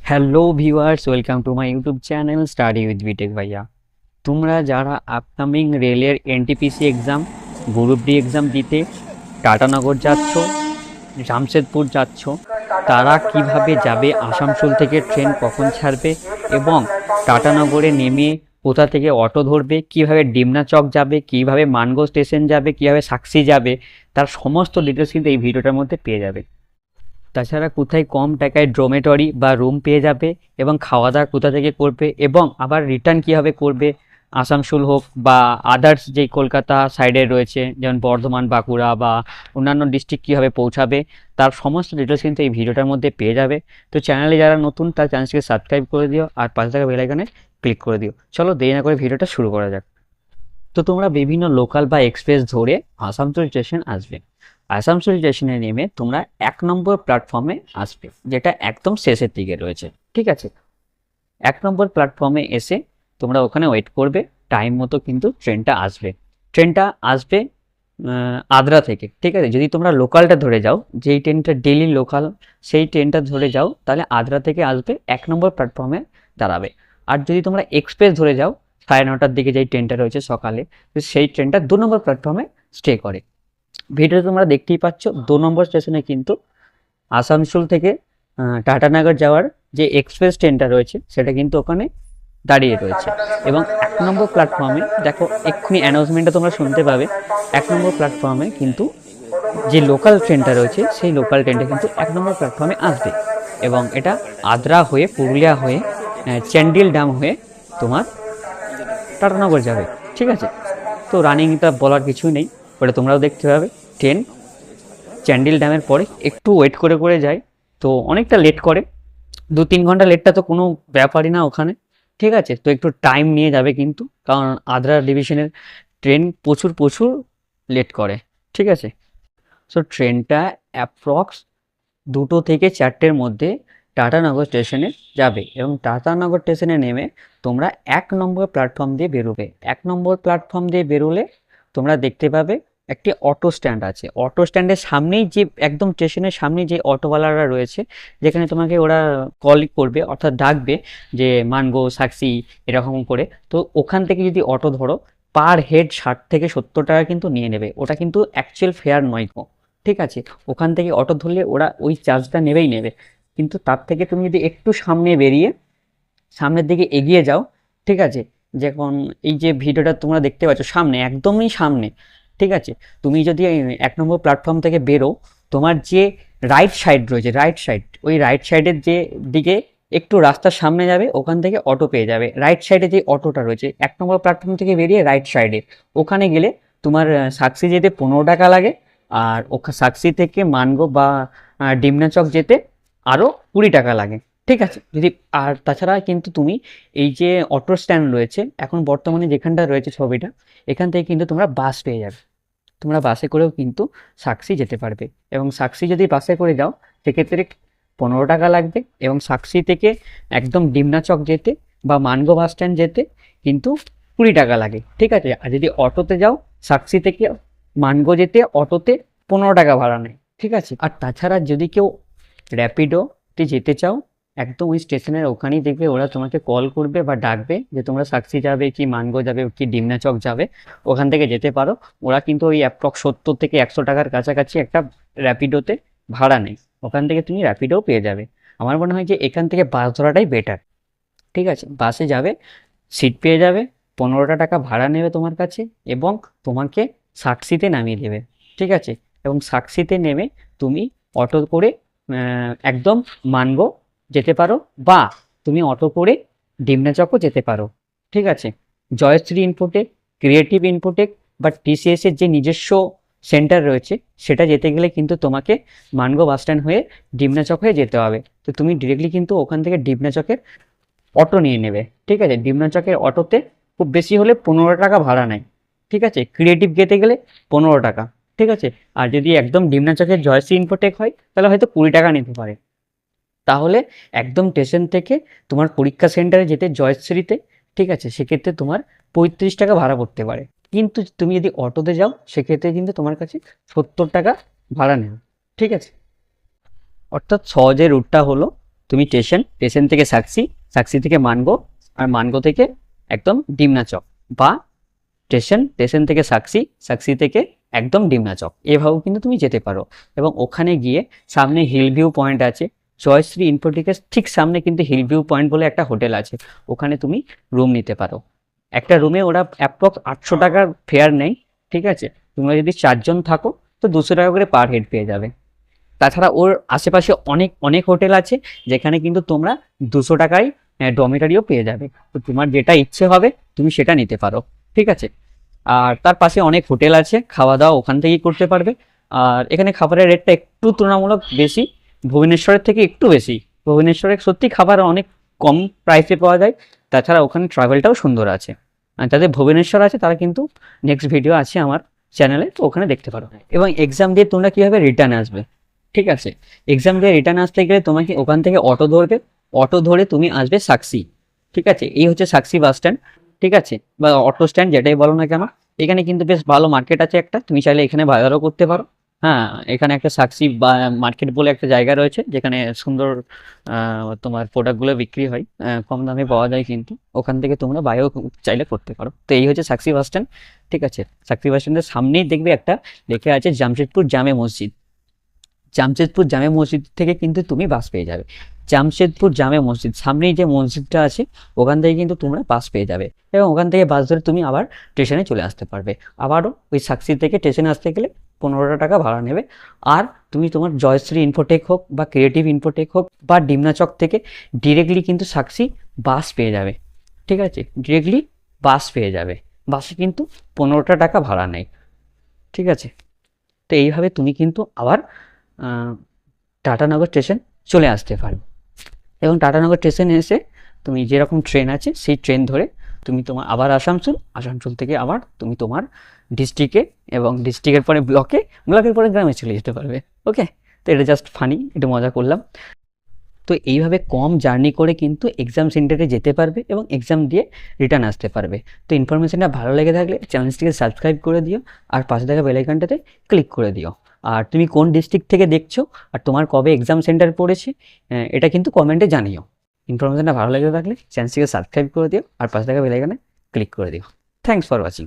Hello viewers, welcome to my YouTube channel study with BTech ভাইয়া। তোমরা যারা upcoming রেলের NTPC exam, group D exam দিতে টাটানগর যাচ্ছ, জামশেদপুর যাচ্ছ, তারা কিভাবে যাবে, আসানসোল থেকে ট্রেন কখন ছাড়বে এবং টাটানগরে নেমে কোথা থেকে অটো ধরবে, কিভাবে ডিমনা চক যাবে, কিভাবে মানগো স্টেশন যাবে, কিভাবে সাকসি যাবে, তার সমস্ত ডিটেলস কিন্তু এই ভিডিওটার মধ্যে পেয়ে যাবে। তাছাড়া কোথায় কম টাকায় ড্রমেটরি বা রুম পেয়ে যাবে এবং খাওয়া দাওয়া কোথা থেকে করবে এবং আবার রিটার্ন কীভাবে করবে, আসানসোল হোক বা আদার্স যেই কলকাতা সাইডে রয়েছে যেমন বর্ধমান, বাঁকুড়া বা অন্যান্য ডিস্ট্রিক্ট কীভাবে পৌঁছাবে, তার সমস্ত ডিটেলস কিন্তু এই ভিডিওটার মধ্যে পেয়ে যাবে। তো চ্যানেলে যারা নতুন তার চ্যানেলটিকে সাবস্ক্রাইব করে দিও আর পাশে থাকা বেল আইকনে ক্লিক করে দিও। চলো দেরি না করে ভিডিওটা শুরু করা যাক। তো তোমরা বিভিন্ন লোকাল বা এক্সপ্রেস ধরে আসানসোল স্টেশন আসবে। আসানসোল স্টেশনে নেমে তোমরা 1 নম্বর প্ল্যাটফর্মে আসবে, যেটা একদম শেষের দিকে রয়েছে। ঠিক আছে, 1 নম্বর প্ল্যাটফর্মে এসে তোমরা ওখানে ওয়েট করবে, টাইম মতো কিন্তু ট্রেনটা আসবে। ট্রেনটা আসবে আদ্রা থেকে। ঠিক আছে, যদি তোমরা লোকালটা ধরে যাও, যেই ট্রেনটা ডেলি লোকাল, সেই ট্রেনটা ধরে যাও, তাহলে আদ্রা থেকে আসবে 1 নম্বর প্ল্যাটফর্মে দাঁড়াবে। আর যদি তোমরা এক্সপ্রেস ধরে যাও, 9:30টার দিকে যেই ট্রেনটা রয়েছে সকালে, তো সেই ট্রেনটা 2 নম্বর প্ল্যাটফর্মে স্টে করে। ভিডিওতে তোমরা দেখতেই পাচ্ছ 2 নম্বর স্টেশনে কিন্তু আসানসোল থেকে টাটানগর যাওয়ার যে এক্সপ্রেস ট্রেনটা রয়েছে সেটা কিন্তু ওখানে দাঁড়িয়ে রয়েছে। এবং 1 নম্বর প্ল্যাটফর্মে দেখো, এক্ষুনি অ্যানাউন্সমেন্টটা তোমরা শুনতে পাবে, 1 নম্বর প্ল্যাটফর্মে কিন্তু যে লোকাল ট্রেনটা রয়েছে সেই লোকাল ট্রেনটা কিন্তু 1 নম্বর প্ল্যাটফর্মে আসবে এবং এটা আদ্রা হয়ে, পুরুলিয়া হয়ে, চ্যান্ডিল ড্যাম হয়ে তোমার টাটানগর যাবে। ঠিক আছে, তো রানিংটা বলার কিছুই নেই, ওটা তোমরাও দেখতে পাবে। ট্রেন চ্যান্ডিল ড্যামের পরে একটু ওয়েট করে করে যায়, তো অনেকটা লেট করে, 2-3 ঘন্টা লেটটা তো কোনো ব্যাপারই না ওখানে। ঠিক আছে, তো একটু টাইম নিয়ে যাবে কিন্তু, কারণ আদ্রা ডিভিশনের ট্রেন প্রচুর প্রচুর লেট করে। ঠিক আছে, সো ট্রেনটা অ্যাপ্রক্স 2টো থেকে 4টের মধ্যে টাটানগর স্টেশনে যাবে এবং টাটানগর স্টেশনে নেমে তোমরা 1 নম্বর প্ল্যাটফর্ম দিয়ে বেরোবে। 1 নম্বর প্ল্যাটফর্ম দিয়ে বেরোলে তোমরা দেখতে পাবে একটি অটো স্ট্যান্ড আছে। অটো স্ট্যান্ডের সামনেই যে একদম স্টেশনের সামনেই যে অটোওয়ালারা রয়েছে, যেখানে তোমাকে ওরা কল করবে, অর্থাৎ ডাকবে যে মানগো, সাকসি এরকম করে। তো ওখান থেকে যদি অটো ধরো, পার হেড 60 থেকে 70 টাকা কিন্তু নিয়ে নেবে। ওটা কিন্তু অ্যাকচুয়াল ফেয়ার নয় গো। ঠিক আছে, ওখান থেকে অটো ধরলে ওরা ওই চার্জটা নেবেই নেবে, কিন্তু তার থেকে তুমি যদি একটু সামনে বেরিয়ে সামনের দিকে এগিয়ে যাও, ঠিক আছে, যখন এই যে ভিডিওটা তোমরা দেখতে পাচ্ছ সামনে, একদমই সামনে, ঠিক আছে, তুমি যদি এই 1 নম্বর প্ল্যাটফর্ম থেকে বেরো, তোমার যে রাইট সাইড রয়েছে, রাইট সাইড, ওই রাইট সাইডের যে দিকে একটু রাস্তার সামনে যাবে, ওখান থেকে অটো পেয়ে যাবে। রাইট সাইডে যে অটোটা রয়েছে 1 নম্বর প্ল্যাটফর্ম থেকে বেরিয়ে রাইট সাইডে, ওখানে গেলে তোমার সাকসি যেতে 15 টাকা লাগে, আর সাকসি থেকে মানগো বা ডিমনা চক যেতে আরও 20 টাকা লাগে। ঠিক আছে, যদি আর তাছাড়া কিন্তু তুমি এই যে অটো স্ট্যান্ড রয়েছে এখন বর্তমানে যেখানটা রয়েছে ছবিটা, এখান থেকে কিন্তু তোমরা বাস পেয়ে যাবে। তোমরা বাসে করেও কিন্তু সাকসি যেতে পারবে এবং সাকসি যদি বাসে করে যাও সেক্ষেত্রে 15 টাকা লাগবে এবং সাকসি থেকে একদম ডিমনা চক যেতে বা মানগো বাস স্ট্যান্ড যেতে কিন্তু 20 টাকা লাগে। ঠিক আছে, আর যদি অটোতে যাও সাকসি থেকে মানগো যেতে অটোতে 15 টাকা ভাড়া নেয়। ঠিক আছে, আর তাছাড়া যদি কেউ র্যাপিডোতে যেতে চাও, একদম ওই স্টেশনের ওখানেই দেখবে ওরা তোমাকে কল করবে বা ডাকবে যে তোমরা সাকসি যাবে কি মানগো যাবে কি ডিমনা চক যাবে, ওখান থেকে যেতে পারো। ওরা কিন্তু ওই অ্যাপ্রক্স 70 থেকে 100 টাকার কাছাকাছি একটা র্যাপিডোতে ভাড়া নেয়, ওখান থেকে তুমি র্যাপিডোও পেয়ে যাবে। আমার মনে হয় যে এখান থেকে বাস ধরাটাই বেটার। ঠিক আছে, বাসে যাবে, সিট পেয়ে যাবে, 15টা টাকা ভাড়া নেবে তোমার কাছে এবং তোমাকে সাকসিতে নামিয়ে দেবে। ঠিক আছে, এবং সাকসিতে নেমে তুমি অটো করে একদম মানগো যেতে পারো বা তুমি অটো করে ডিমনা চকও যেতে পারো। ঠিক আছে, জয়শ্রী ইনফোটেক, ক্রিয়েটিভ ইনফোটেক বা টিসিএসের যে নিজস্ব সেন্টার রয়েছে সেটা যেতে গেলে কিন্তু তোমাকে মানগো বাস স্ট্যান্ড হয়ে ডিমনা চক হয়ে যেতে হবে। তো তুমি ডিরেক্টলি কিন্তু ওখান থেকে ডিমনা চকের অটো নিয়ে নেবে। ঠিক আছে, ডিমনা চকের অটোতে খুব বেশি হলে 15 টাকা ভাড়া নেয়। ঠিক আছে, ক্রিয়েটিভ যেতে গেলে 15 টাকা। ঠিক আছে, আর যদি একদম ডিমনা চকের জয়শ্রী ইনফোটেক হয় তাহলে হয়তো 20 টাকা নিতে পারে। তাহলে একদম স্টেশন থেকে তোমার পরীক্ষা সেন্টারে যেতে জয়শ্রীতে, ঠিক আছে, সেক্ষেত্রে তোমার 35 টাকা ভাড়া পড়তে পারে। কিন্তু তুমি যদি অটোতে যাও সেক্ষেত্রে কিন্তু তোমার কাছে 70 টাকা ভাড়া নেবে। ঠিক আছে, অর্থাৎ সহজে রুটটা হলো তুমি স্টেশন থেকে সাকসি, সাকসি থেকে মানগো, আর মানগো থেকে একদম ডিমনা চক, বা স্টেশন থেকে সাকসি, সাকসি থেকে একদম ডিমনা চক, এভাবেও কিন্তু তুমি যেতে পারো। এবং ওখানে গিয়ে সামনে হিল ভিউ পয়েন্ট আছে, জয়শ্রী ইনফোটেকের ঠিক সামনে কিন্তু হিল ভিউ পয়েন্ট বলে একটা হোটেল আছে, ওখানে তুমি রুম নিতে পারো। একটা রুমে ওরা অ্যাপ্রক্স 800 টাকার ফেয়ার নেই, ঠিক আছে। তোমরা যদি 4 জন থাকো তো 200 টাকা করে পার হেড পেয়ে যাবে। তাছাড়া ওর আশেপাশে অনেক অনেক হোটেল আছে যেখানে কিন্তু তোমরা 200 টাকায় ডমিটারিও পেয়ে যাবে। তো তোমার যেটা ইচ্ছে হবে তুমি সেটা নিতে পারো, ঠিক আছে। আর তার পাশে অনেক হোটেল আছে, খাওয়া দাওয়া ওখান থেকেই করতে পারবে। আর এখানে খাবারের রেটটা একটু তুলনামূলক বেশি, ভুবনেশ্বরের থেকে একটু বেশি। ভুবনেশ্বরে সত্যি খাবার অনেক কম প্রাইসে পাওয়া যায়। তাছাড়া ওখানে ট্রাভেলটাও সুন্দর আছে। আর যাদের ভুবনেশ্বর আছে তারা কিন্তু নেক্সট ভিডিও আছে আমার চ্যানেলে, তো ওখানে দেখতে পারো। এবং এক্সাম দিয়ে তোমরা কীভাবে রিটার্ন আসবে, ঠিক আছে। এক্সাম দিয়ে রিটার্ন আসতে গেলে তোমাকে ওখান থেকে অটো ধরবে, অটো ধরে তুমি আসবে সাকসি, ঠিক আছে। এই হচ্ছে সাকসি বাস স্ট্যান্ড, ঠিক আছে, বা অটো স্ট্যান্ড যেটাই বলো না কেন। এখানে কিন্তু বেশ ভালো মার্কেট আছে একটা, তুমি চাইলে এখানে বাজারও করতে পারো। হ্যাঁ, এখানে একটা সাকসি বা মার্কেট বলে একটা জায়গা রয়েছে যেখানে সুন্দর তোমার প্রোডাক্টগুলো বিক্রি হয়, কম দামে পাওয়া যায়, কিন্তু ওখান থেকে তোমরা বাইরেও চাইলে করতে পারো। তো এই হচ্ছে সাকসি বাস স্ট্যান্ড, ঠিক আছে। সাকসি বাস স্ট্যান্ডের সামনেই দেখবে একটা লেখা আছে জামশেদপুর জামে মসজিদ। জামশেদপুর জামে মসজিদ থেকে কিন্তু তুমি বাস পেয়ে যাবে। জামশেদপুর জামে মসজিদ সামনেই যে মসজিদটা আছে ওখান থেকে কিন্তু তোমরা বাস পেয়ে যাবে, এবং ওখান থেকে বাস ধরে তুমি আবার স্টেশনে চলে আসতে পারবে। আবারও ওই সাকসি থেকে স্টেশনে আসতে গেলে 15 টাকা ভাড়া নেবে। আর তুমি তোমার জয়শ্রী ইনফোটেক হোক বা ক্রিয়েটিভ ইনফোটেক হোক বা ডিমনা চক থেকে ডিরেক্টলি কিন্তু সাকসি বাস পেয়ে যাবে, ঠিক আছে। ডিরেক্টলি বাস পেয়ে যাবে, বাসে কিন্তু 15 টাকা ভাড়া নেয়, ঠিক আছে। তো এইভাবে তুমি কিন্তু আবার টাটানগর স্টেশন চলে আসতে পারো। এবং টাটানগর স্টেশনে এসে তুমি যেরকম ট্রেন আছে সেই ট্রেন ধরে তুমি তোমার আবার আসানসোল, আসানসোল থেকে আবার তুমি তোমার ডিস্ট্রিক্টে, এবং ডিস্ট্রিক্টের পরে ব্লকে, ব্লকের পরে গ্রামে চলে যেতে পারবে। ওকে, তো এটা জাস্ট ফানি, একটু মজা করলাম। তো এইভাবে কম জার্নি করে কিন্তু এক্সাম সেন্টারে যেতে পারবে এবং এক্সাম দিয়ে রিটার্ন আসতে পারবে। তো ইনফরমেশনটা ভালো লেগে থাকলে চ্যানেলটিকে সাবস্ক্রাইব করে দিও, আর পাশে থাকা বেল আইকনটাতে ক্লিক করে দিও। আর তুমি কোন ডিস্ট্রিক্ট থেকে দেখছো আর তোমার কবে এক্সাম সেন্টার পড়েছে এটা কিন্তু কমেন্টে জানিও। ইনফরমেশনটা ভালো লেগে থাকলে চ্যানেলটিকে সাবস্ক্রাইব করে দিও আর পাশে থাকা বেল আইকনে ক্লিক করে দিও। Thanks for watching.